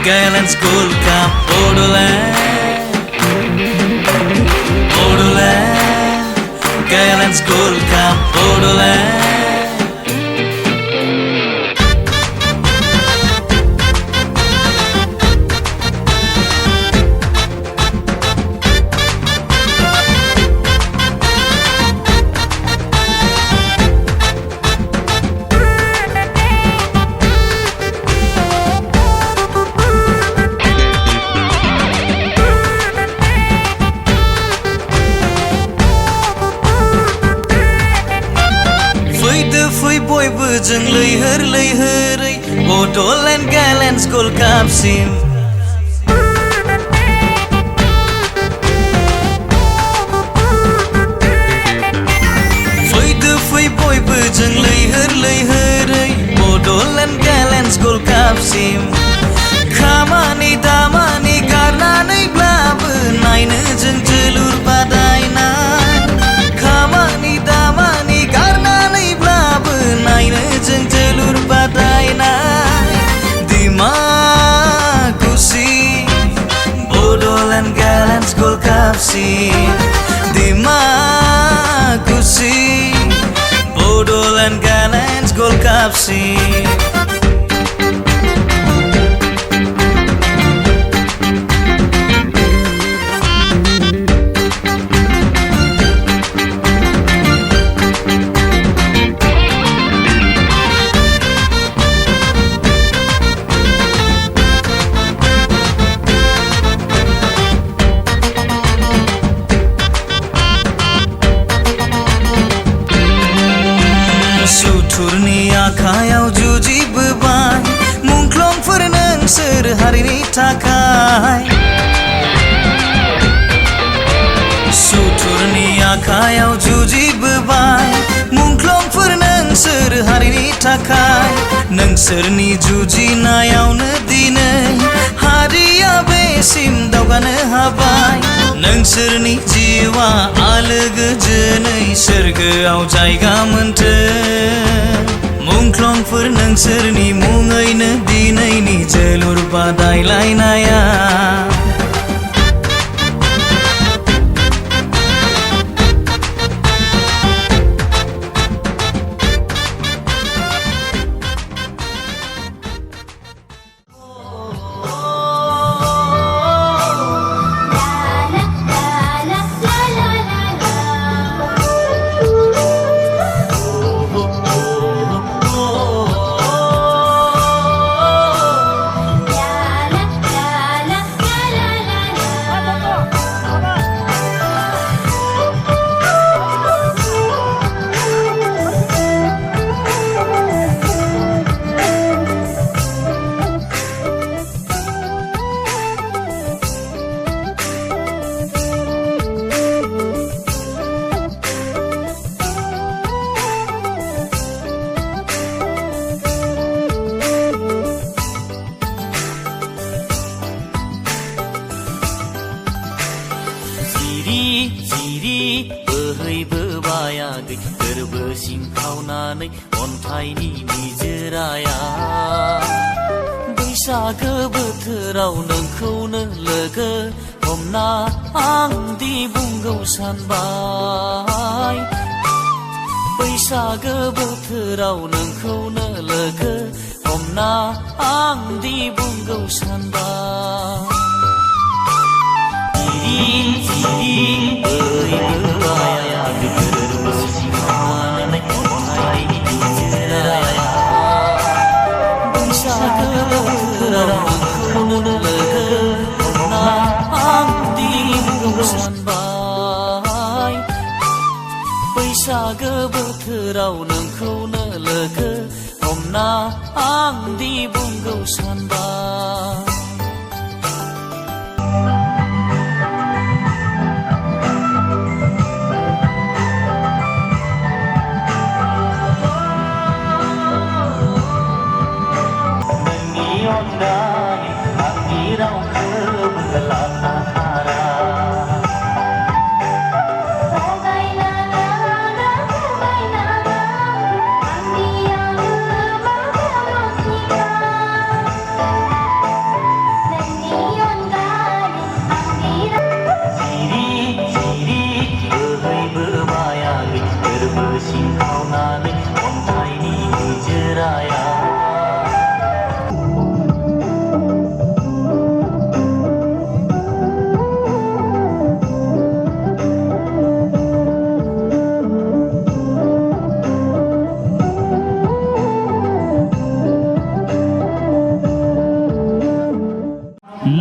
Gallents Gold Cup Bodoland Gallents Gold Cup Bodoland जों लैहोरै Bodoland Gallents Gold Cup SIM फै बयबो जों लैहोरै Bodoland Gallents Gold Cup SIM खामानि दामानि गारनानैब्लाबो नायनो जों जोलुर बादायनाय खामानि दामानि गारनानैब्लाबो नायनो जों जोलुर बादायनाय Dimakuchi Bodoland Gallents Gold Cup सिम Dimakuchi Bodoland Gallents Gold Cup सिम सुथुरनि आखायाव जुजिबोबाय मुंख्लंफोर नोंसोर हारिनि थाखाय सुथुरनि आखायाव जुजिबोबाय मुंख्लंफोर नोंसोर हारिनि थाखाय नोंसोरनि जुजिनायावनो दिनै हारिया बेसिम दावगानो हाबाय नोंसोरनि जिउआ आलो गोजोनै सोरगोआव जायगा मोनथों मुंख्लंफोर नोंसोरनि मुङैनो दिनैनि जोलुर बादायलायनाया जिरि बोहैबोबाय आगै गोरबो सिंखावनानै अन्थाइनि निजोराया बैसागो बोथोराव नोंखौनो लोगो हमना आं दि बुंगौ सानबाय बैसागो बोथोराव नोंखौनो लोगो हमना आं दि बुंगौ सानबाय बोहैबोबाय आगै गोरबो सिंखावनानै अन्थाइनि निजोराया बैसागो बोथोराव नोंखौनो लोगो हमना आं दि बुंगौ सानबाय बैसागो बोथोराव नोंखौनो लोगो हमना आं दि बुंगौ सानबाय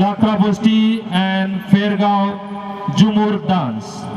Jatra Bosti and Fairgaon Jumur dance.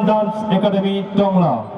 Dance Academy Tongla.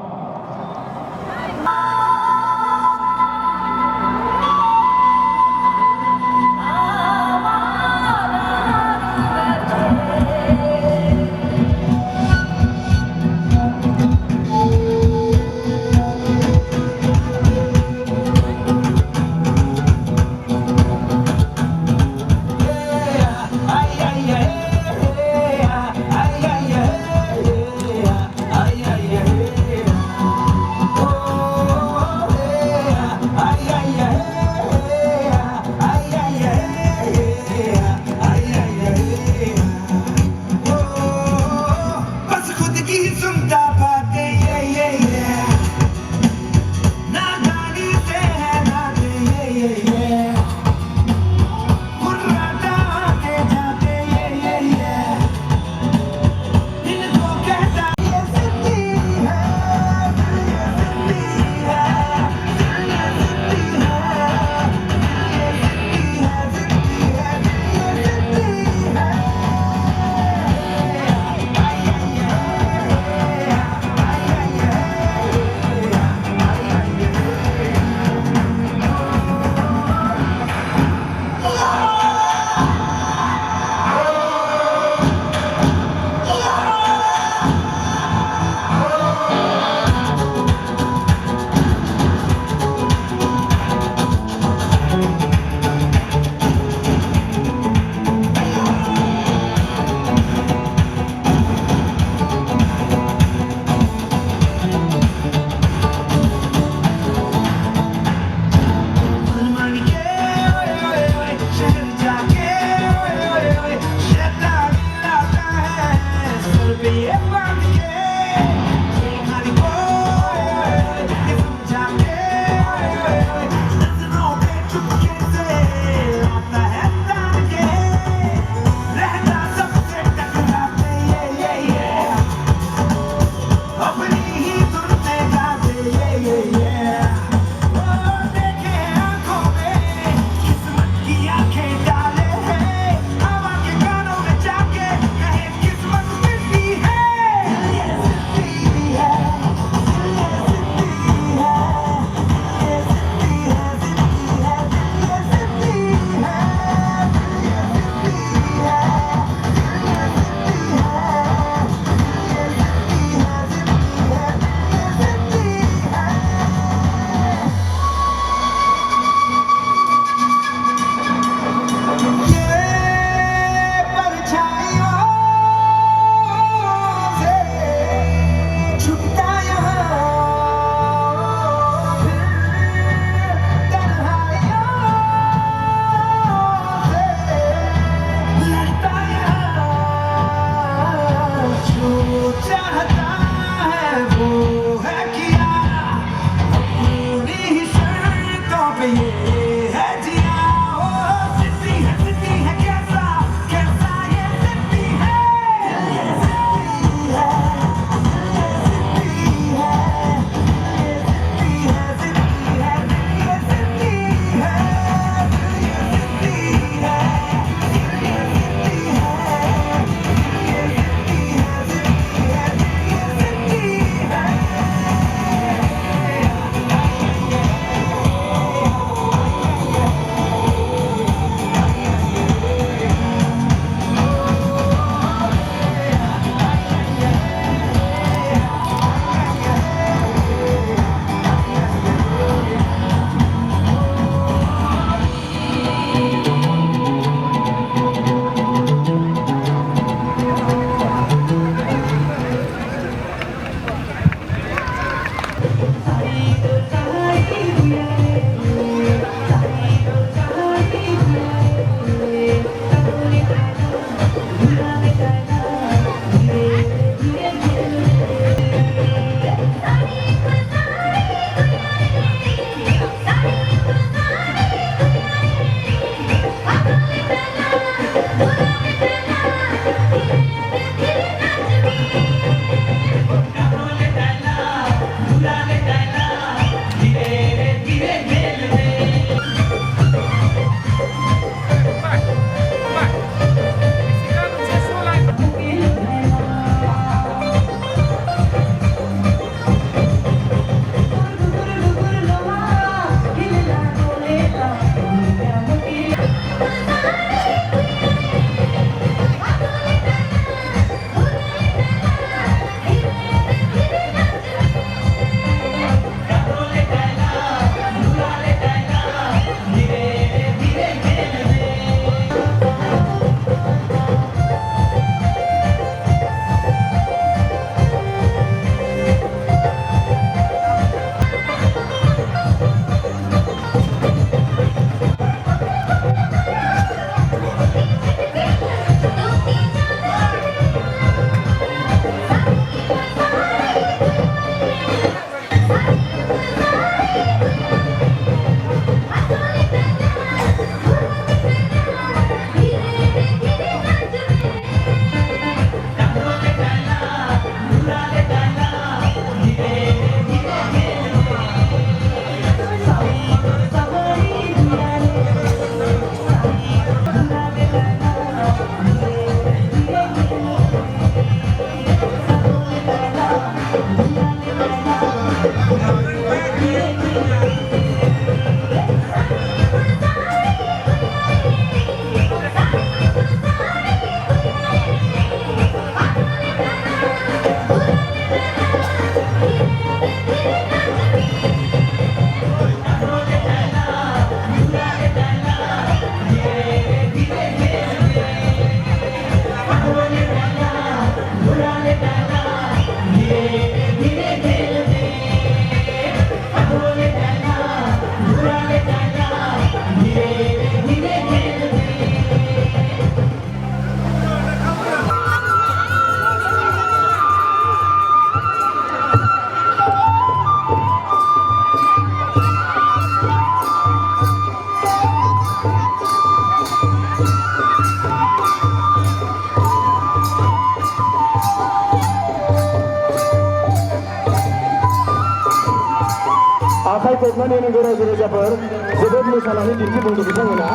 आखाइ खबनानै होनांगौ रायजो राजाफोर जोबोद मोसानानै दिन्थिफुंदों बिथांमोना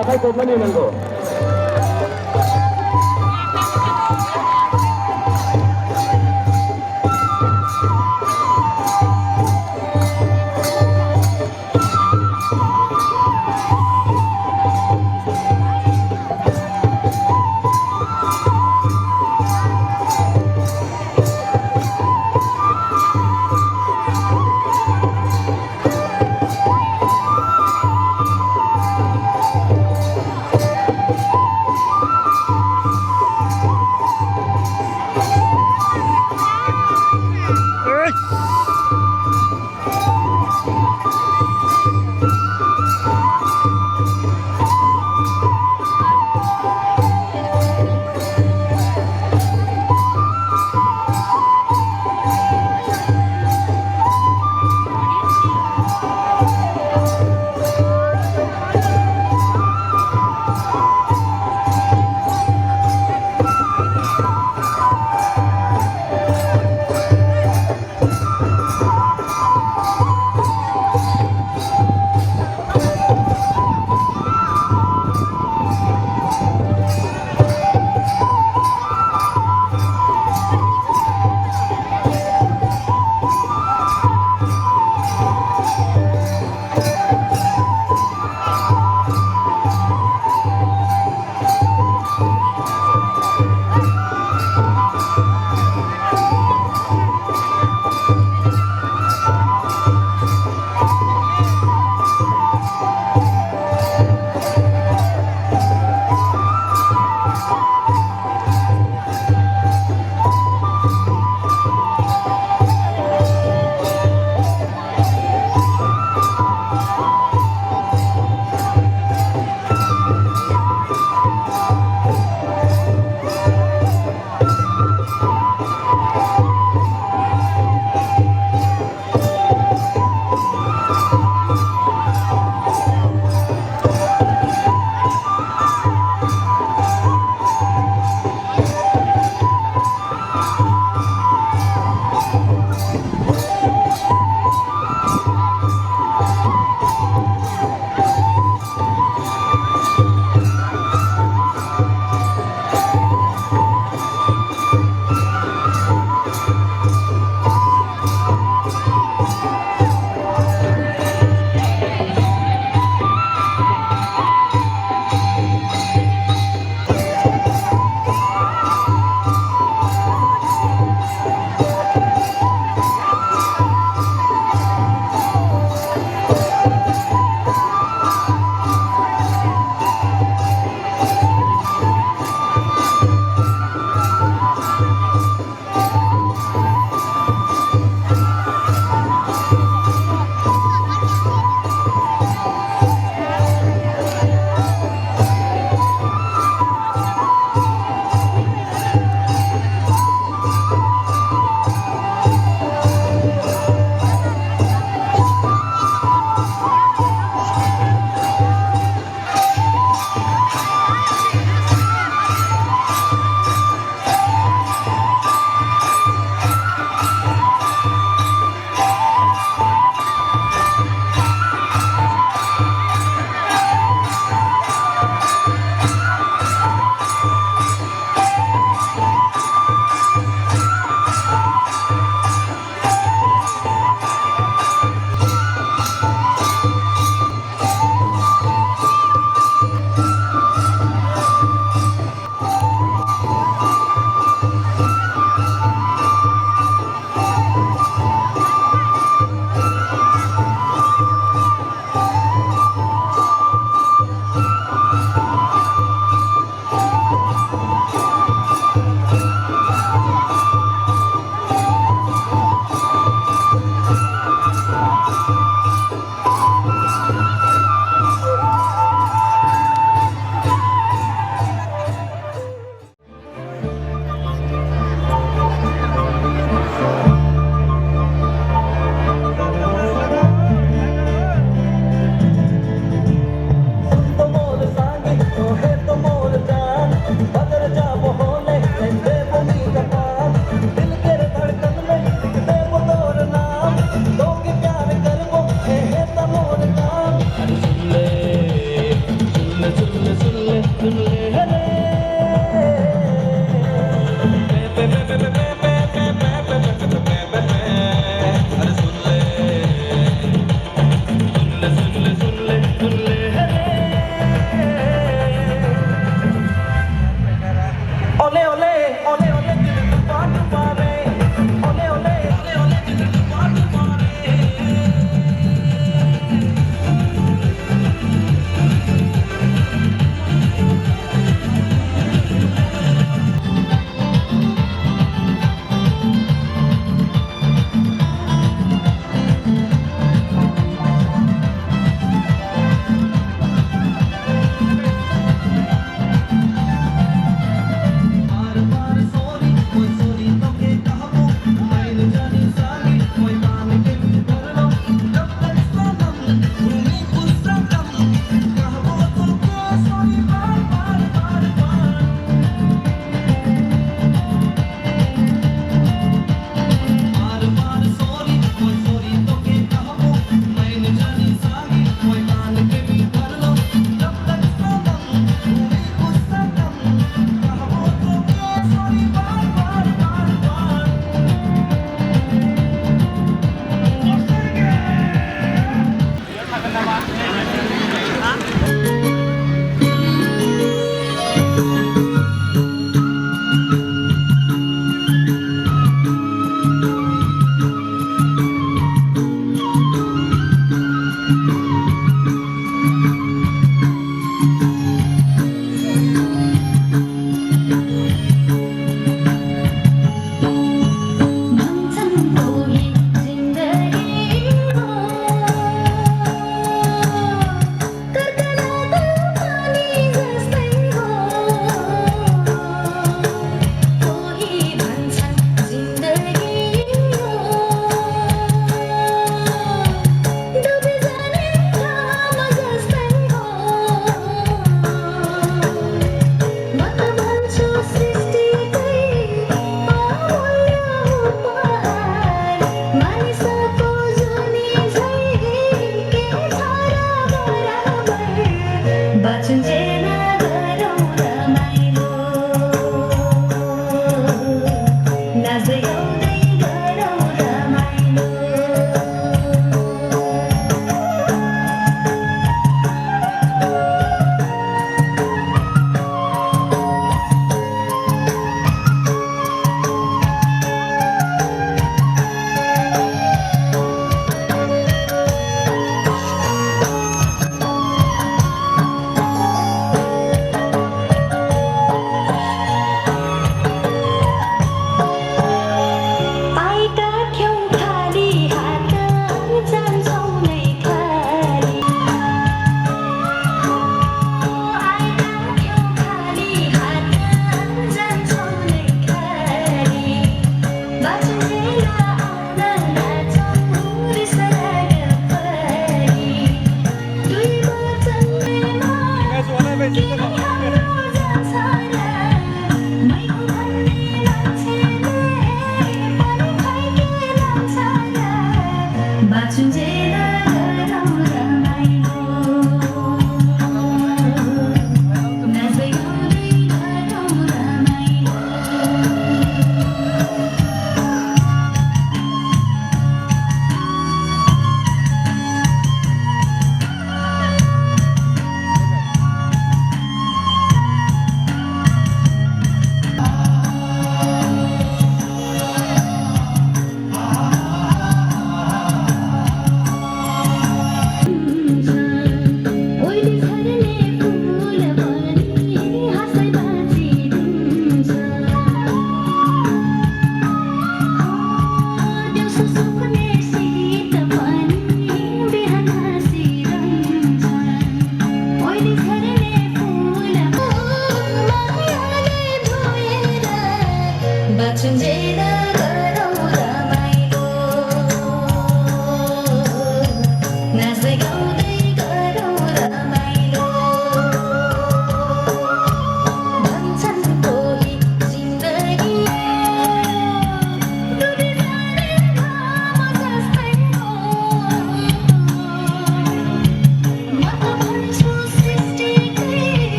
आखाइ खबनानै होनांगौ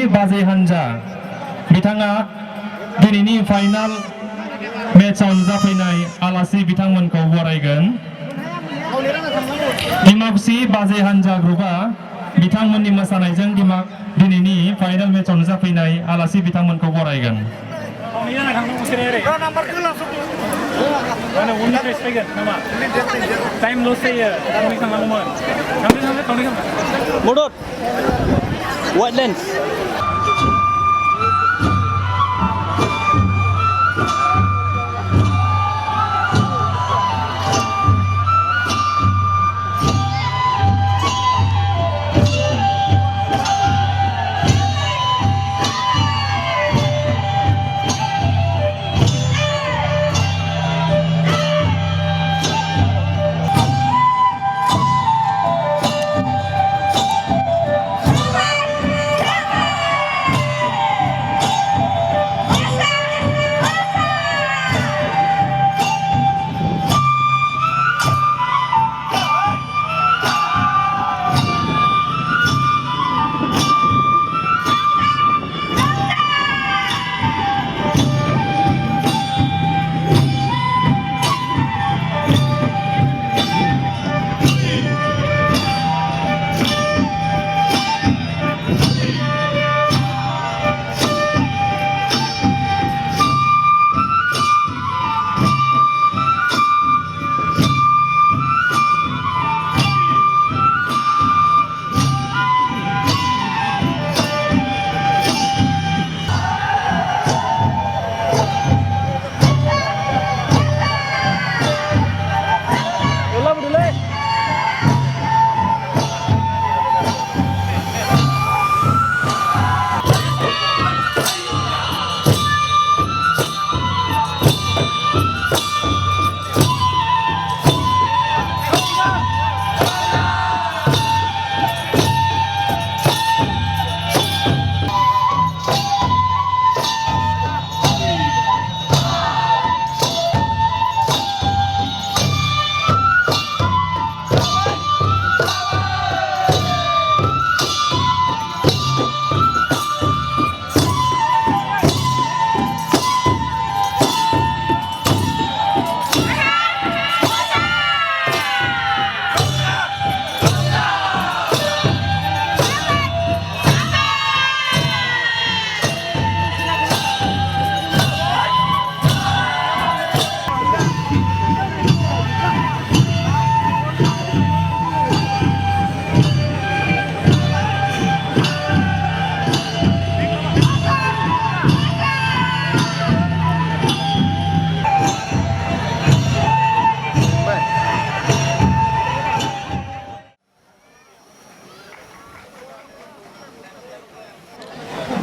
बाजे हान्जा बिथाङा दिनैनि फाइनाल मेचआव नुजाफैनाय आलासि बिथांमोनखौ बरायगोन दिमाकुसि बाजे हान्जा ग्रुपआ बिथांमोननि मोसानायजों दिनैनि फाइनाल मेचआव नुजाफैनाय आलासि बिथांमोनखौ बरायगोन Bidur, white lens.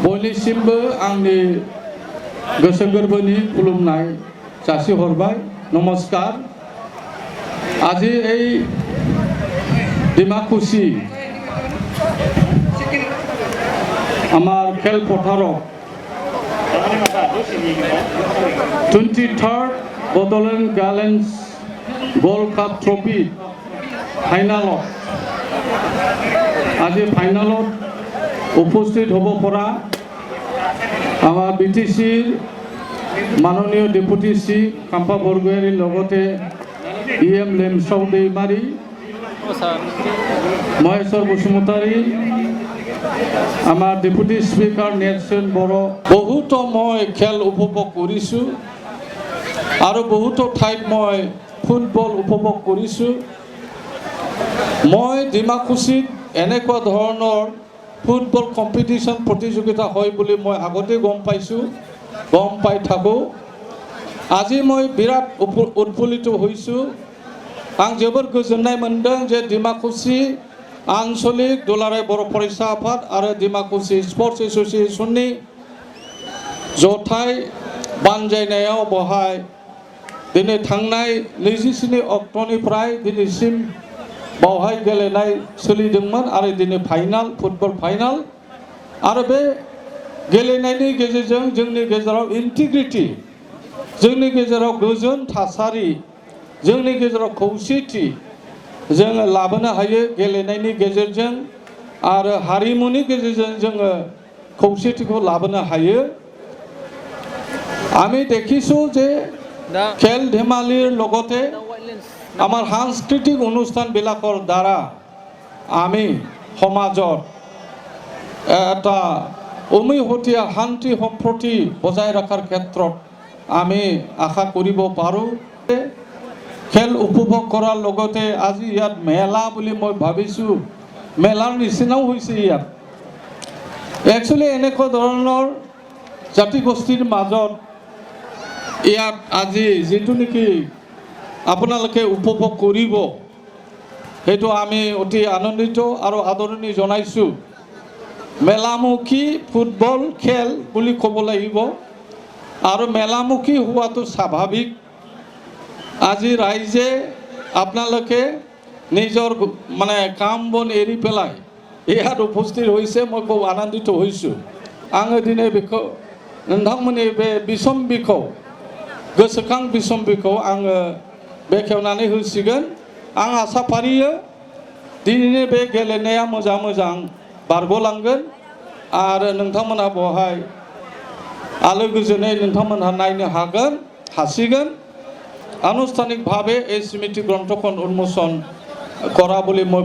बयनिसिमबो आंनि गोसो गोरबोनि खुलुमनाय जासिहरबाय नमस्कार আজি এই ডিমাকুচি আমার খেলপথারত 23rd Bodoland Gallents Gold Cup Trophy ফাইনালত আজি ফাইনালত উপস্থিত হব পৰা আমাৰ বিটিসিৰ মাননীয় ডেপুটি সি কাম্পা বৰগোহাঞিৰ লগতে ইএম লেমচাও दैमारी মহেশ্বৰ বসুমতাৰী আমাৰ ডেপুটি স্পিকাৰ নেলসন বড় বহুত মই খেল উপভোগ কৰিছোঁ আৰু বহুত ঠাইত মই ফুটবল উপভোগ কৰিছোঁ মই ডিমাকুচিত এনেকুৱা ধৰণৰ ফুটবল কম্পিটিশন প্ৰতিযোগিতা হয় বুলি মই আগতে গম পাই থাকো আজি মই বিৰাট উৎফুল্লিত হৈছোঁ आं जोबोर गोजोननाय मोनदों जे डिमाकुसि आंचलिक दुलाराय बर' फरायसा आफाद आरो डिमाकुसि स्पर्ट्स एसोसिएशननि जथाय बानजायनायाव बहाय दिनै थांनाय 27 अक्ट'निफ्राय दिनैसिम बावहाय गेलेनाय सोलिदोंमोन आरो दिनै फाइनाल फुटबल फाइनाल आरो बे गेलेनायनि गेजेरजों जोंनि गेजेराव इंटिग्रिटी जोंनि गेजेराव गोजोन थासारि जोंनि गेजेराव खौसेथि जोङो लाबोनो हायो गेलेनायनि गेजेरजों आरो हारिमुनि गेजेरजों जोङो खौसेथिखौ लाबोनो हायो আমি দেখিছোঁ যে খেল ধেমালিৰ লগতে আমাৰ সাংস্কৃতিক অনুষ্ঠানবিলাকৰ দ্বাৰা আমি সমাজত এটা উমৈহতীয়া শান্তি সম্প্ৰীতি বজাই ৰখাৰ ক্ষেত্ৰত আমি আশা কৰিব পাৰোঁ খেল উপভোগ কৰাৰ লগতে আজি ইয়াত মেলা বুলি মই ভাবিছোঁ মেলাৰ নিচিনাও হৈছে ইয়াত একচুৱেলি এনেকুৱা ধৰণৰ জাতিগোষ্ঠীৰ মাজত ইয়াত আজি যেটো নেকি আপোনালোকে উপভোগ কৰিব হেতু আমি অতি আনন্দিত আৰু আদৰণি জনাইছোঁ মেলামুখী ফুটবল খেল বুলি ক'ব লাগিব আৰু মেলামুখী হোৱাটো স্বাভাৱিক আজি ৰাইজে আপোনালোকে নিজৰ মানে কাম বন এৰি পেলাই ইয়াত উপস্থিত হৈছে মই খুব আনন্দিত হৈছোঁ आङो दिनै बेखौ नोंथांमोननि बे बिसम्बिखौ गोसोखां बिसम्बिखौ आङो बेखेवनानै होसिगोन आं आसा फारियो दिनैनि बे गेलेनाया मोजां बारग'लांगोन आरो नोंथांमोना बेवहाय आलो गोजोनै नोंथांमोनहा नायनो हासिगोन आनुষ্ঠাनिकভাৱে এই স্মৃতি গ্ৰন্থখন উন্মোচন কৰা বুলি মই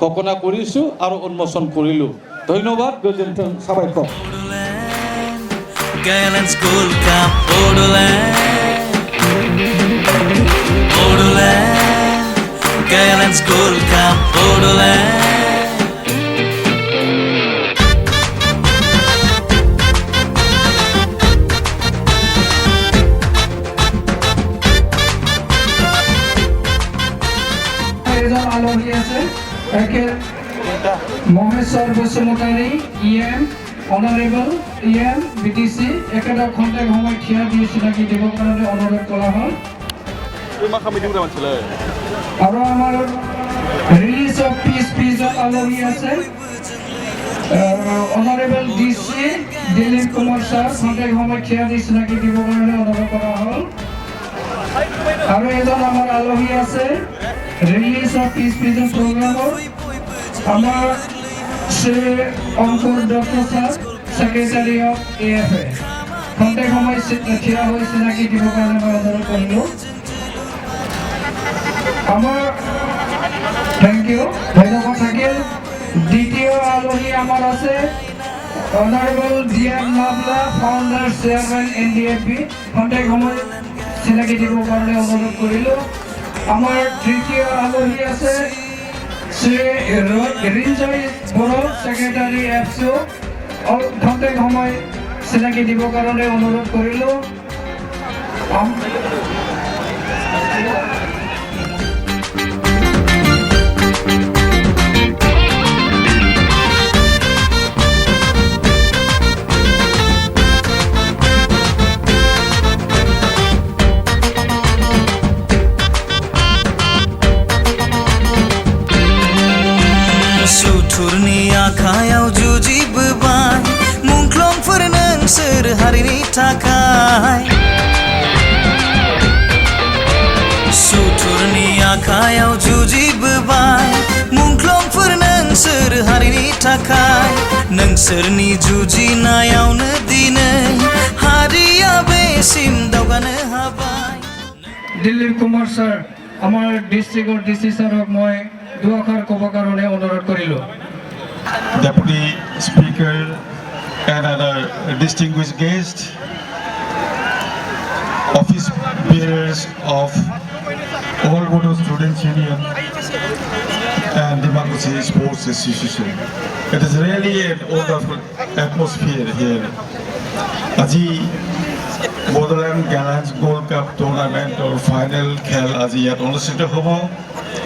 ঘোষণা কৰিছোঁ আৰু উন্মোচন কৰিলোঁ ধন্যবাদ গোজেন্টন সাবাইকৰ Gallents Gold Cup Bodoland Gallents Gold Cup Bodoland আলহী আছে Maheswar Basumatary EM honourable EM BTC একেটা খন্তেক সময় থিয়া দিয়ে চিনাকি দিবৰ কাৰণে অনুৰোধ কৰা হ'ল আৰু আমাৰ ৰিলিজ অফ পিছত আলহী আছে honourable DC Dilip Kumar sir খন্তেক সময় থিয়া দিয়ে চিনাকি দিবৰ কাৰণে অনুৰোধ কৰা হ'ল আৰু এজন আমাৰ আলহী আছে ৰিলিজ অফ পিজন প্ৰগ্ৰামৰ আমাৰ শ্ৰী অংকুৰ doctor sir secretary of AFA খন্তেক সময় থিয়া হৈ চিনাকি দিবৰ কাৰণে মই অনুৰোধ কৰিলোঁ আমাৰ থেংক ইউ ধন্যবাদ থাকিল দ্বিতীয় আলহী আমাৰ আছে অনাৰেবল DM নাবলা ফাউণ্ডাৰ চেয়াৰমেন NDFB খন্তেক সময় চিনাকি দিবৰ কাৰণে অনুৰোধ কৰিলোঁ আমাৰ তৃতীয় আলহী আছে শ্ৰী ৰিঞ্জয় বড়ো সেক্ৰেটাৰী FCO খন্তেক সময় চিনাকি দিবৰ কাৰণে অনুৰোধ কৰিলোঁ सुथुरनि आखायाव जुजिबोबाय मुंख्लंफोर नोंसोर हारिनि थाखाय सुथुरनि आखायाव जुजिबोबाय मुंख्लंफोर नोंसोर हारिनि थाखाय नोंसोरनि जुजिनायावनो दिनै हारिया बेसिम दावगानो हाबाय দিলীপ কুমাৰ ছাৰ আমাৰ ডিষ্ট্ৰিক্টৰ DC ছাৰক মই দুআষাৰ ক'ব কাৰণে অনুৰোধ কৰিলোঁ Deputy Speaker and other distinguished guests, office bearers of All Bodo Students Union and Dimakuchi Sports Association. It is really a wonderful atmosphere here. Aji Bodoland Gallents Gold Cup Tournament or final খেল আজি ইয়াত অনুষ্ঠিত হ'ব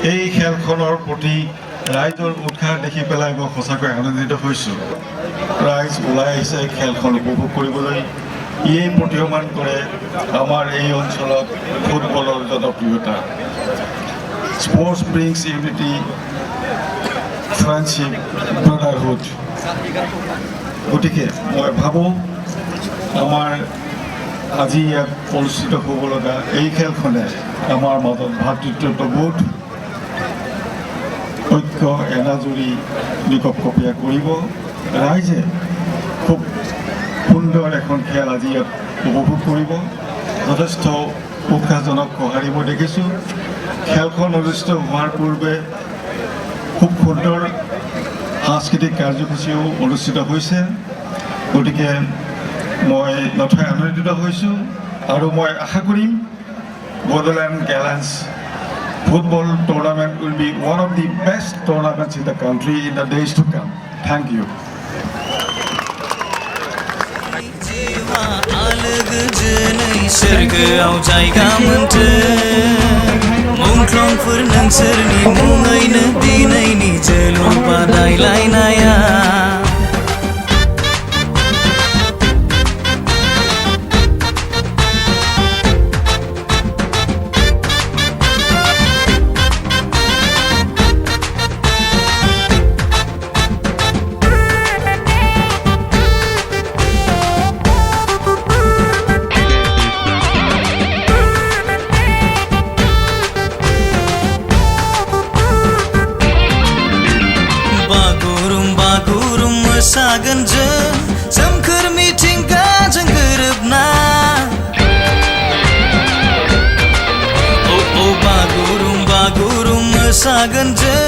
এই খেলখনৰ প্ৰতি ৰাইজৰ উৎসাহ দেখি পেলাই মই সঁচাকৈ আনন্দিত হৈছোঁ ৰাইজ ওলাই আহিছে খেলখন উপভোগ কৰিবলৈ ইয়েই প্ৰতীয়মান কৰে আমাৰ এই অঞ্চলত ফুটবলৰ জনপ্ৰিয়তা sports brings unity friendship brotherhood গতিকে মই ভাবোঁ আমাৰ আজি ইয়াত অনুষ্ঠিত হ'ব লগা এই খেলখনে আমাৰ মাজত ভাতৃত্ববোধ ঐক্য এনাজৰি নিকপকপীয়া কৰিব ৰাইজে খুব সুন্দৰ এখন খেল আজি ইয়াত উপভোগ কৰিব যথেষ্ট উৎসাহজনক সঁহাৰি মই দেখিছোঁ খেলখন অনুষ্ঠিত হোৱাৰ পূৰ্বে খুব সুন্দৰ সাংস্কৃতিক কাৰ্যসূচীও অনুষ্ঠিত হৈছে গতিকে মই নথৈ আনন্দিত হৈছোঁ আৰু মই আশা কৰিম Bodoland Gallents football tournament will be one of the best tournaments in the country in the days to come. Thank you. सोरगोआव जायगा मोनथों मुंख्लंफोर नोंसोरनि मुङैनो दिनैनि जोलुर बादायलायनाया मोसागोन जों सोमखोर मिथिंगाजों गोरोबना बागुरुम बागुरुम मोसागोन जों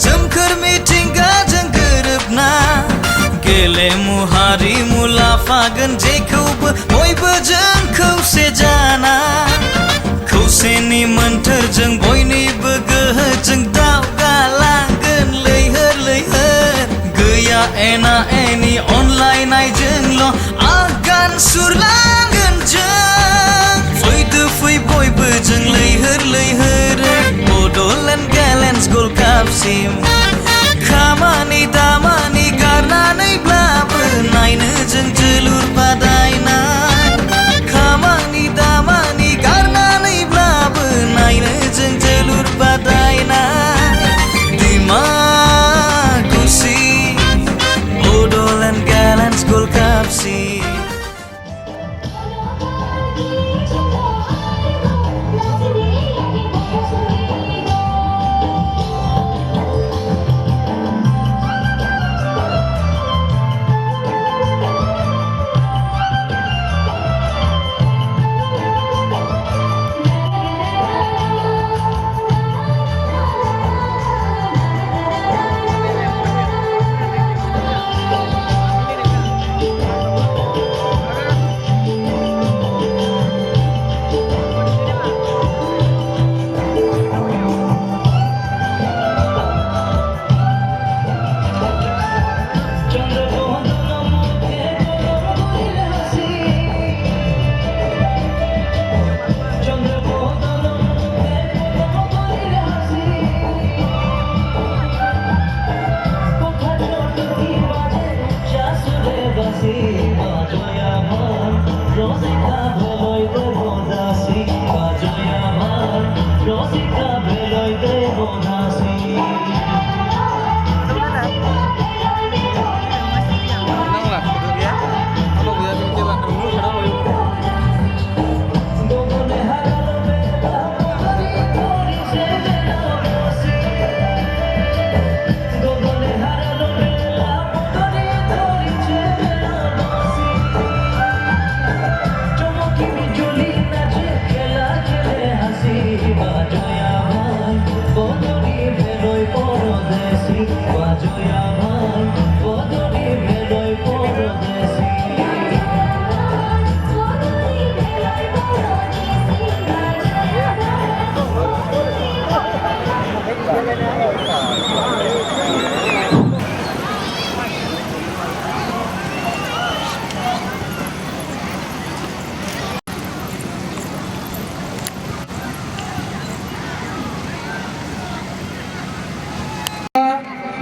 सोमखोर मिथिंगाजों गोरोबना गेलेमु हारिमु लाफागोन जेखौबो बयबो जों खौसे जाना खौसेनि मोन्थोरजों बयनिबो गोहोजों दावगालांगोन लैहोर लैहोर गैया एना एनि अनलायनायजोंल' आगान सुरलांगोन जों फैदो फै बयबो जों लैहोर लैहोर बड'लेण्ड गेलेन्स गल्ड कापसिम खामानि दामानि गारनानैब्लाबो नायनो जों जोलुर बादायनाय खामानि दामानि गारनानैब्लाबो नायनो जों जोलुर बादायनाय Dimakuchi Bodoland Gallents Gold Cup Sea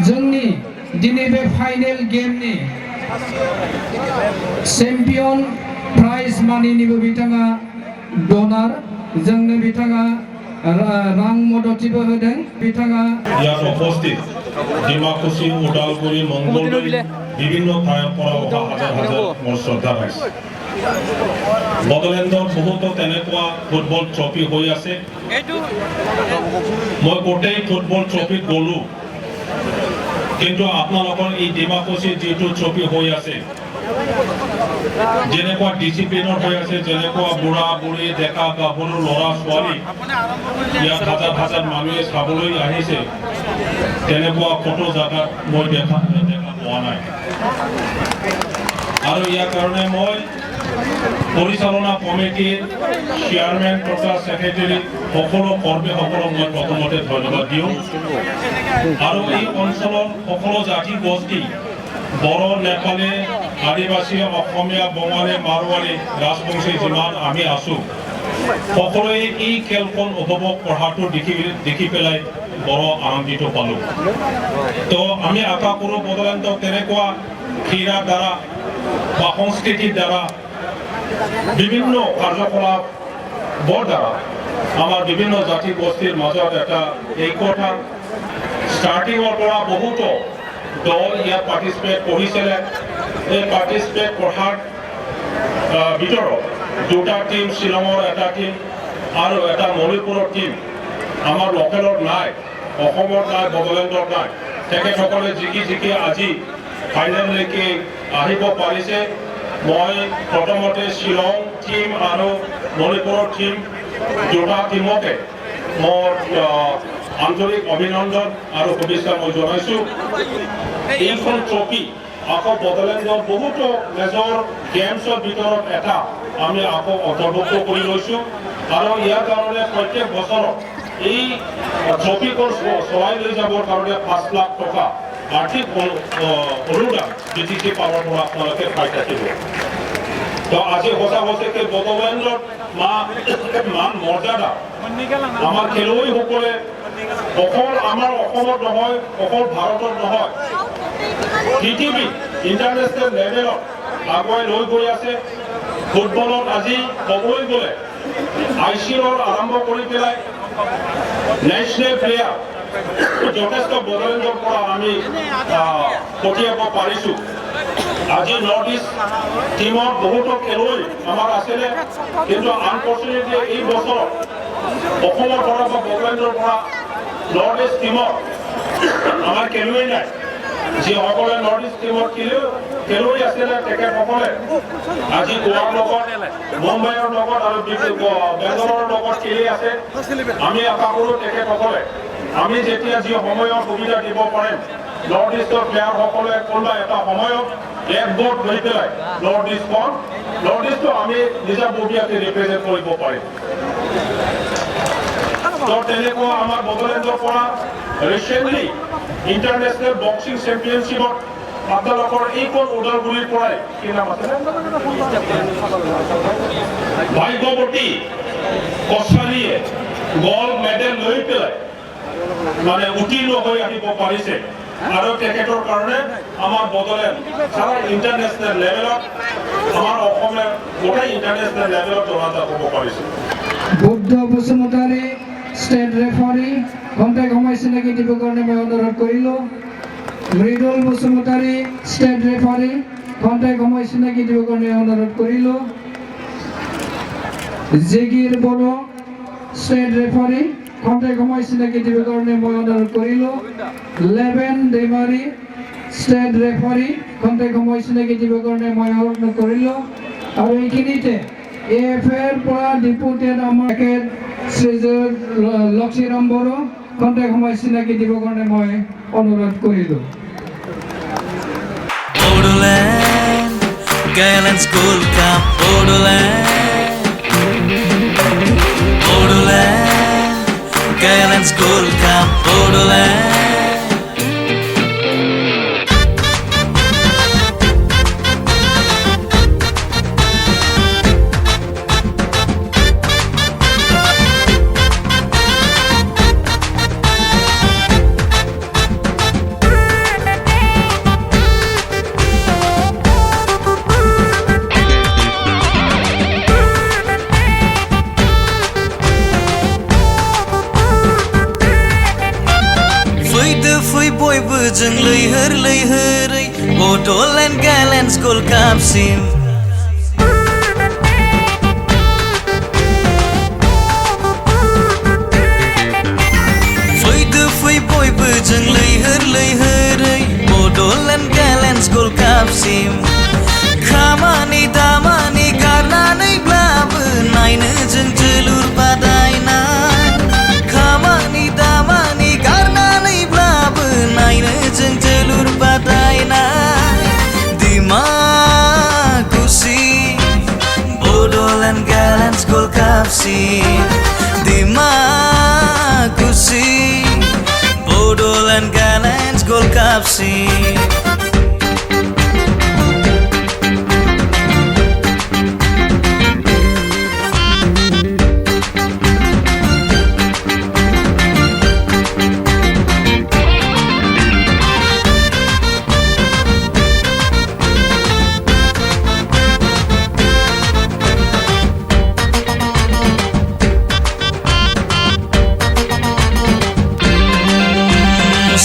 जोंनि दिनै बे फाइनेल गेमनि चेम्पियन प्राइज मानिनिबो बिथाङा डनार जोंनो बिथाङा रां मददथिबो होदों बिथाङा ইয়াত উপস্থিত ডিমাকুচি ওদালগুৰি মংগলদৈ বিভিন্ন ঠাইৰ পৰা অহা হাজাৰ হাজাৰ মোৰ শ্ৰদ্ধা পাইছে বড়োলেণ্ডত বহুতো তেনেকুৱা ফুটবল ট্ৰফি হৈ আছে মই গোটেই ফুটবল ট্ৰফিত গ'লো কিন্তু আপোনালোকৰ এই ডিমাকুচিৰ যিটো ট্ৰফি হৈ আছে যেনেকুৱা ডিচিপ্লিনৰ হৈ আছে, যেনেকুৱা বুঢ়া বুঢ়ী ডেকা গাভৰু ল'ৰা ছোৱালী ইয়াত হাজাৰ হাজাৰ মানুহে চাবলৈ আহিছে, তেনেকুৱা ক'তো জাগাত মই দেখা পোৱা নাই। আৰু ইয়াৰ কাৰণে মই পৰিচালনা কমিটিৰ চেয়াৰমেন তথা ছেক্ৰেটাৰী সকলো কৰ্মীসকলক মই প্ৰথমতে ধন্যবাদ দিওঁ। আৰু এই অঞ্চলৰ সকলো জাতি গোষ্ঠী, বড়ো, নেপালী, আদিবাসী, অসমীয়া, বঙালী, মাৰোৱাৰী, ৰাজবংশী যিমান আমি আছোঁ, সকলোৱে এই খেলখন উপভোগ কৰাটো দেখি পেলাই বৰ আনন্দিত পালোঁ। তো আমি আশা কৰোঁ বড়োলেণ্ডত তেনেকুৱা ক্ৰীড়াৰ দ্বাৰা বা সংস্কৃতিৰ দ্বাৰা বিভিন্ন কাৰ্যকলাপৰ দ্বাৰা আমাৰ বিভিন্ন জাতি গোষ্ঠীৰ মাজত এটা ঐক্যতা ষ্টাৰ্টিঙৰ পৰা বহুতো দল ইয়াত পাৰ্টিচিপেট কৰিছিলে। এই পাৰ্টিচিপেট কৰাৰ ভিতৰত দুটা টিম, শ্বিলঙৰ এটা টিম আৰু এটা মণিপুৰৰ টিম আমাৰ লোকেলত নাই, অসমত নাই, বড়োলেণ্ডত নাই। তেখেতসকলে জিকি আজি ফাইনেললৈকে আহিব পাৰিছে। মই প্ৰথমতে শ্বিলং টিম আৰু মণিপুৰৰ টিম দুটা টিমকে মোৰ আন্তৰিক অভিনন্দন আৰু শুভেচ্ছা মই জনাইছোঁ। এইখন ট্ৰফি আকৌ বড়োলেণ্ডৰ বহুতো মেজৰ গেমছৰ ভিতৰত এটা আমি আকৌ অন্তৰ্ভুক্ত কৰি লৈছোঁ। আৰু ইয়াৰ কাৰণে প্ৰত্যেক বছৰত এই ট্ৰফিখন চলাই লৈ যাবৰ কাৰণে 5 লাখ টকা আৰ্থিক অনুদান BTC পাৱাৰ পৰা আপোনালোকে পাই থাকিব। তো আজি সঁচা সঁচাকে বড়োলেণ্ডত মান মৰ্যাদা আমাৰ খেলুৱৈসকলে অকল আমাৰ অসমত নহয়, অকল ভাৰতত নহয়, পৃথিৱী ইণ্টাৰনেশ্যনেল লেভেলত আগুৱাই লৈ গৈ আছে। ফুটবলত আজি ক'বলৈ গ'লে ICLৰ আৰম্ভ কৰি পেলাই নেশ্যনেল প্লেয়াৰ যথেষ্ট বড়োলেণ্ডৰ পৰা আমি পঠিয়াব পাৰিছোঁ। আজি নৰ্থ ইষ্ট টিমত বহুতো খেলুৱৈ আমাৰ আছিলে, কিন্তু আনফৰ্চুনেটলি এই বছৰত অসমৰ পৰা বা বড়োলেণ্ডৰ পৰা নৰ্থ ইষ্ট টিমত আমাৰ খেলুৱৈ নাই। যিসকলে নৰ্থ ইষ্ট টিমত খেলুৱৈ আছিলে তেখেতসকলে আজি গোৱাৰ লগত, মুম্বাইৰ লগত আৰু বেংগলোৰৰ লগত খেলি আছে। আমি আশা কৰোঁ তেখেতসকলে আমি যেতিয়া যি সময়ত সুবিধা দিব পাৰিম, নৰ্থ ইষ্টৰ প্লেয়াৰসকলে কোনোবা এটা সময়ত এক ভোট লৈ পেলাই নৰ্থ ইষ্টটো আমি নিজাববীয়াকৈ ৰিপ্ৰেজেণ্ট কৰিব পাৰিম। তো তেনেকুৱা আমাৰ বড়োলেণ্ডৰ পৰা ৰিচেণ্টলি ইণ্টাৰনেশ্যনেল বক্সিং চেম্পিয়নশ্বিপত আপোনালোকৰ এইখন ওদালগুৰিৰ পৰাই কি নাম আছে ভাগ্যৱতী কছাৰীয়ে গ'ল্ড মেডেল লৈ পেলাই মানে উত্তীৰ্ণ হৈ আহিব পাৰিছে। আৰু তেখেতৰ কাৰণে আমাৰ বড়োলেণ্ড সারা ইণ্টাৰনেশ্যনেল লেভেলত আমাৰ অসমে গোটেই ইণ্টাৰনেশ্যনেল লেভেলত জনাজাত হ'ব পাৰিছে। Buddha Basumatary state referee contact সময় চিনাকি দিবৰ কাৰণে মই অনুৰোধ কৰিলোঁ। Mridul Basumatary state referee contact সময় চিনাকি দিবৰ কাৰণে অনুৰোধ কৰিলোঁ। জিগিৰ বড়ো ষ্টেট ৰেফাৰী কণ্টেক্ট সময় চিনাকি দিবৰ কাৰণে মই অনুৰোধ কৰিলোঁ। লেবেন দেমাৰী ষ্টেট ৰেফাৰী কণ্টেক্ট সময় চিনাকি দিবৰ কাৰণে মই অনুৰোধ কৰিলোঁ। আৰু এইখিনিতে AFৰ পৰা ডিপুটেড আমাৰ শ্ৰীযুত লক্ষীৰাম বড়ো কণ্টেক্ট সময় চিনাকি দিবৰ কাৰণে মই অনুৰোধ কৰিলোঁ। Bodoland Gallents Gold Cup, Bodoland Gallents Gold Cup, Bodoland. Bयबो जों लैहोरै Bodoland Gallents Gold Cup SIM फै बयबो जों लैहोरै Bodoland Gallents Gold Cup SIM Bodoland Gallents Gold Cup scene. Dimakuchi, Bodoland Gallents Gold Cup scene.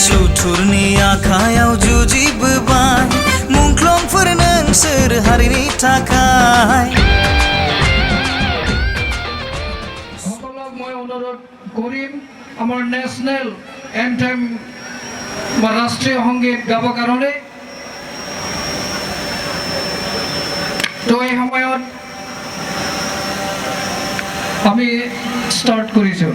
सुथुरनि आखायाव जुजिबोबाय मुंख्लंफोर नोंसोर हारिनि थाखाय সকলক মই অনুৰোধ কৰিম আমাৰ নেশ্যনেল এন্থেম বা ৰাষ্ট্ৰীয় সংগীত গাব কাৰণে তো এই সময়ত আমি ষ্টাৰ্ট কৰিছোঁ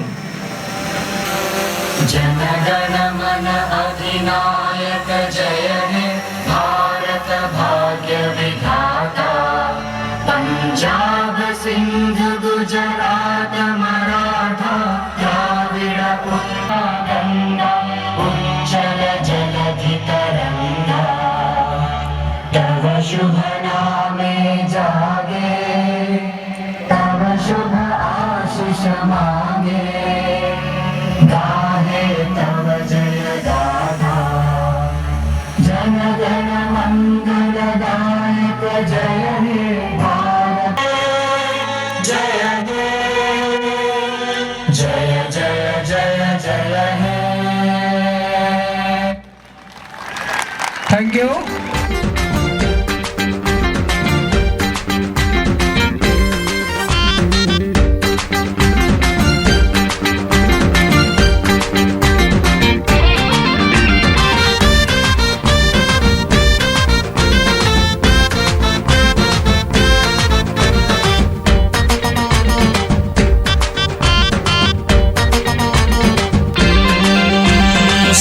जनगण मन अधिनायक जय हे भारत भाग्य विधाता पंजाब सिंध गुजरात मराठा द्राविड़ उत्कल गंगा उच्चल जलधि तरंगा तव शुभ नामे जागे तव शुभ आशीष मांगे तव जय गाथा जनगण मंगलदायक जय हे भारत जय हे जय जय जय जय हे থ্যাংক ইউ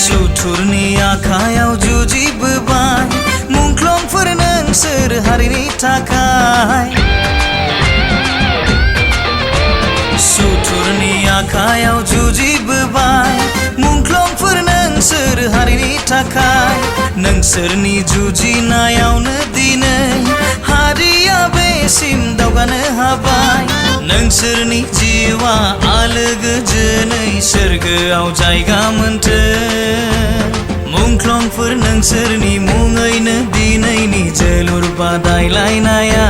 सुथुरनि आखायाव जुजिबोबाय मुंख्लंफोर नोंसोर हारिनि थाखाय सुथुरनि आखायाव जुजिबोबाय मुंख्लंफोर नोंसोर हारिनि थाखाय नोंसोरनि जुजिनायावनो दिनै हारिया बेसिम दावगानो हाबाय नोंसोरनि जिउआ आलो गोजोनै सोरगोआव जायगा मोनथों मुंख्लंफोर नोंसोरनि मुङैनो दिनैनि जोलुर बादायलायनाया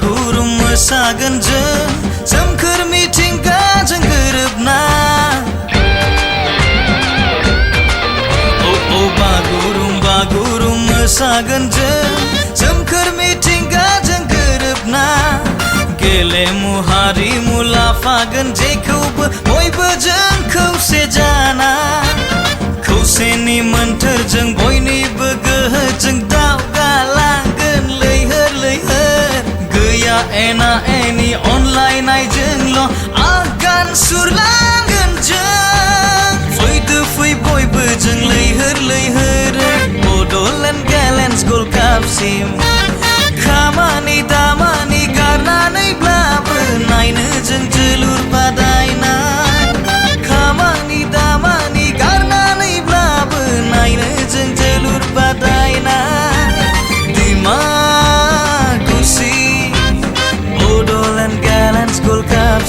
मोसागोन जों सोमखोर मिथिंगाजों गोरोबना बागुरुम मोसागोन जों सोमखोर मिथिंगाजों गोरोबना गेलेमु हारिमु लाफागोन जेखौबो बयबो जों खौसे जाना खौसेनि मोन्थोरजों बयनिबो गोहोजों दावगालांगोन लैहोर लैहोर गैया एना एनि अनलायनायजोंल' आगान सुरलांगोन जों फैदो फै बयबो जों लैहोर लैहोरै बड'लेण्ड गेलेन्स गल्ड कापसिम खामानि दामानि गारनानैब्लाबो नायनो जों जोलुर बादायनाय खामानि दामानि गारनानैब्लाबो नायनो जों जोलुर बादायनाय Dimakuchi Bodoland Gallents Gold Cup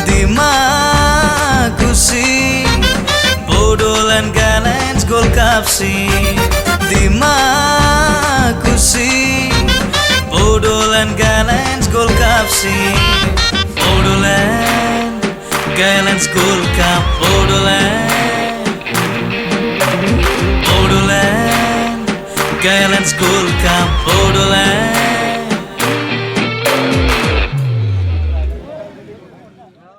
Dimakuchi Bodoland Gallents Gold Cup Dimakuchi Bodoland Gallents Gold Cup Bodoland Gallents Gold Cup Bodoland Gallents Gold Cup Bodoland